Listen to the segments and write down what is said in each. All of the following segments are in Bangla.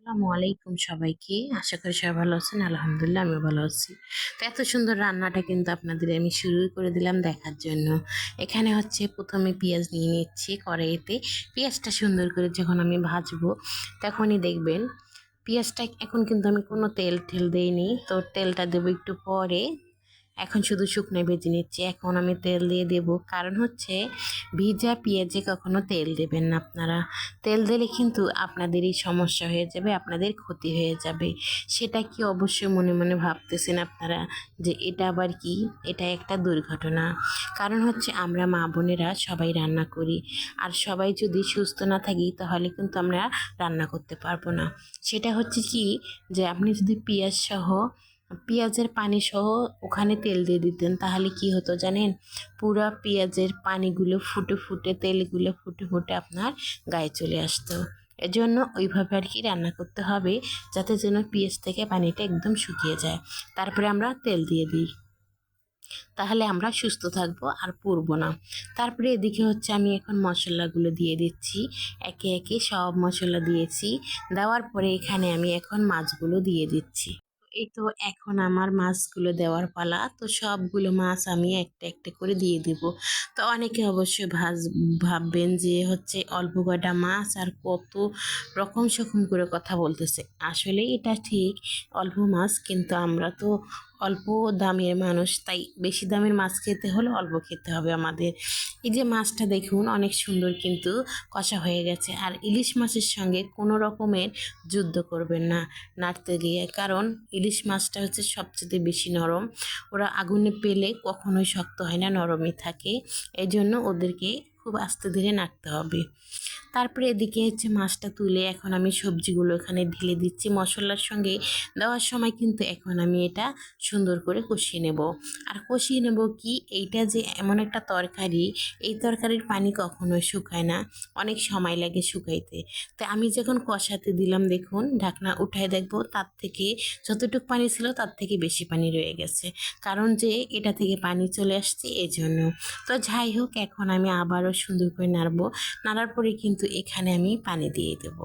আসসালামু আলাইকুম সবাইকে। আশা করি সবাই ভালো আছেন। আলহামদুলিল্লাহ আমিও ভালো আছি। তো এত সুন্দর রান্নাটা কিন্তু আপনাদের আমি শুরুই করে দিলাম দেখার জন্য। এখানে হচ্ছে ১ম এ পেঁয়াজ নিয়ে নিচ্ছি কড়াইতে। পেঁয়াজটা সুন্দর করে যখন আমি ভাজবো তখনই দেখবেন পেঁয়াজটা এখন কিন্তু আমি কোনো তেল দেইনি। তো তেলটা দেবো একটু পরে। এখন শুধু শুকনো ভেজে নিচ্ছি। এখন আমি তেল দিয়ে দেব। কারণ হচ্ছে ভিজা পেঁয়াজে কখনো তেল দেবেন না আপনারা। তেল দিলে কিন্তু আপনাদেরই সমস্যা হয়ে যাবে, আপনাদের ক্ষতি হয়ে যাবে। সেটা কি অবশ্যই মনে মনে ভাবতেছেন আপনারা যে এটা আবার কি? এটা একটা দুর্ঘটনা। কারণ হচ্ছে আমরা মা বোনেরা সবাই রান্না করি। আর সবাই যদি সুস্থ না থাকি তাহলে কিন্তু আমরা রান্না করতে পারবো না। সেটা হচ্ছে কি যে আপনি যদি পেঁয়াজের পানি সহ ওখানে তেল দিয়ে দিতেন তাহলে কি হতো জানেন? পুরা পেঁয়াজের পানিগুলো ফুটে ফুটে তেলগুলো ফুটে ফুটে আপনার গায়ে চলে আসতো। এজন্য ওইভাবে আর কি রান্না করতে হবে যাতে যেন পেঁয়াজ থেকে পানিটা একদম শুকিয়ে যায়। তারপরে আমরা তেল দিয়ে দিই, তাহলে আমরা সুস্থ থাকবো আর পুড়বো না। তারপরে এদিকে হচ্ছে আমি এখন মশলাগুলো দিয়ে দিচ্ছি। একে একে সব মশলা দিয়েছি। দেওয়ার পরে এখানে আমি এখন মাছগুলো দিয়ে দিচ্ছি। এই তো এখন আমার মাছগুলো দেওয়ার পালা। তো সবগুলো মাছ আমি একটা একটা করে দিয়ে দিব। তো অনেকে অবশ্যই ভাববেন যে হচ্ছে অল্প কয়টা মাছ আর কত রকম সকম করে কথা বলতেছে। আসলে এটা ঠিক, অল্প মাছ, কিন্তু আমরা তো অল্প দামের মানুষ, তাই বেশি দামের মাছ খেতে হলে অল্প খেতে হবে আমাদের। এই যে মাছটা দেখুন অনেক সুন্দর কিন্তু কষা হয়ে গেছে। আর ইলিশ মাছের সঙ্গে কোনো রকমের যুদ্ধ করবেন না নাড়তে গিয়ে, কারণ ইলিশ মাছটা হচ্ছে সবচেয়ে বেশি নরম। ওরা আগুনে পেলে কখনোই শক্ত হয় না, নরমই থাকে। এই জন্য ওদেরকে খুব আস্তে ধীরে নাড়তে হবে। তারপরে এদিকে হচ্ছে মাছটা তুলে এখন আমি সবজিগুলো এখানে ঢেলে দিচ্ছি মশলার সঙ্গে। দেওয়ার সময় কিন্তু এখন আমি এটা সুন্দর করে কষিয়ে নেব। আর কষিয়ে নেব কি, এইটা যে এমন একটা তরকারি, এই তরকারির পানি কখনোই শুকায় না, অনেক সময় লাগে শুকাইতে। তো আমি যখন কষাতে দিলাম দেখুন, ঢাকনা উঠায় দেখবো তার থেকে যতটুকু পানি ছিল তার থেকে বেশি পানি রয়ে গেছে। কারণ যে এটা থেকে পানি চলে আসছে এই জন্য। তো যাই হোক, এখন আমি আবারও সুন্দর করে নাড়বো। নাড়ার পরে কিন্তু এখানে আমি পানি দিয়ে দেব।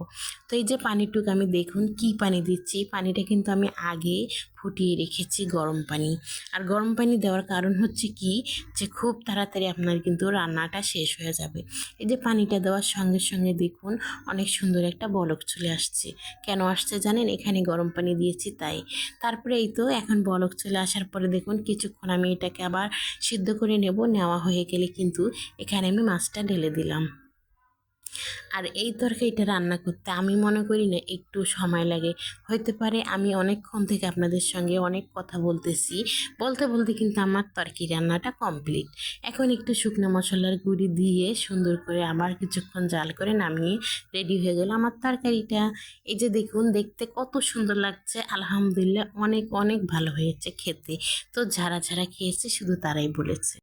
তো এই যে পানিটুকু আমি দেখুন কি পানি দিচ্ছি, পানিটা কিন্তু আমি আগে ফুটিয়ে রেখেছি গরম পানি। আর গরম পানি দেওয়ার কারণ হচ্ছে কি, যে খুব তাড়াতাড়ি আপনার কিন্তু রান্নাটা শেষ হয়ে যাবে। এই যে পানিটা দেওয়ার সঙ্গে সঙ্গে দেখুন অনেক সুন্দর একটা বলক চলে আসছে। কেন আসছে জানেন? এখানে গরম পানি দিয়েছি তাই। তারপরে এই তো এখন বলক চলে আসার পরে দেখুন কিছুক্ষণ আমি এটাকে আবার সিদ্ধ করে নেব। নেওয়া হয়ে গেলে কিন্তু এখানে আমি মাছটা ঢেলে দিলাম। আর এই তরকারিটা রান্না করতে আমি মনে করি না একটু সময় লাগে। হইতে পারে আমি অনেকক্ষণ থেকে আপনাদের সঙ্গে অনেক কথা বলতেছি, বলতে বলতে কিন্তু আমার তরকারি রান্নাটা কমপ্লিট। এখন একটু শুকনো মশলার গুঁড়ি দিয়ে সুন্দর করে আবার কিছুক্ষণ জাল করে নামিয়ে রেডি হয়ে গেল আমার তরকারিটা। এই যে দেখুন দেখতে কত সুন্দর লাগছে, আলহামদুলিল্লাহ অনেক অনেক ভালো হয়েছে খেতে। তো যারা যারা খেয়েছে শুধু তারাই বলেছে।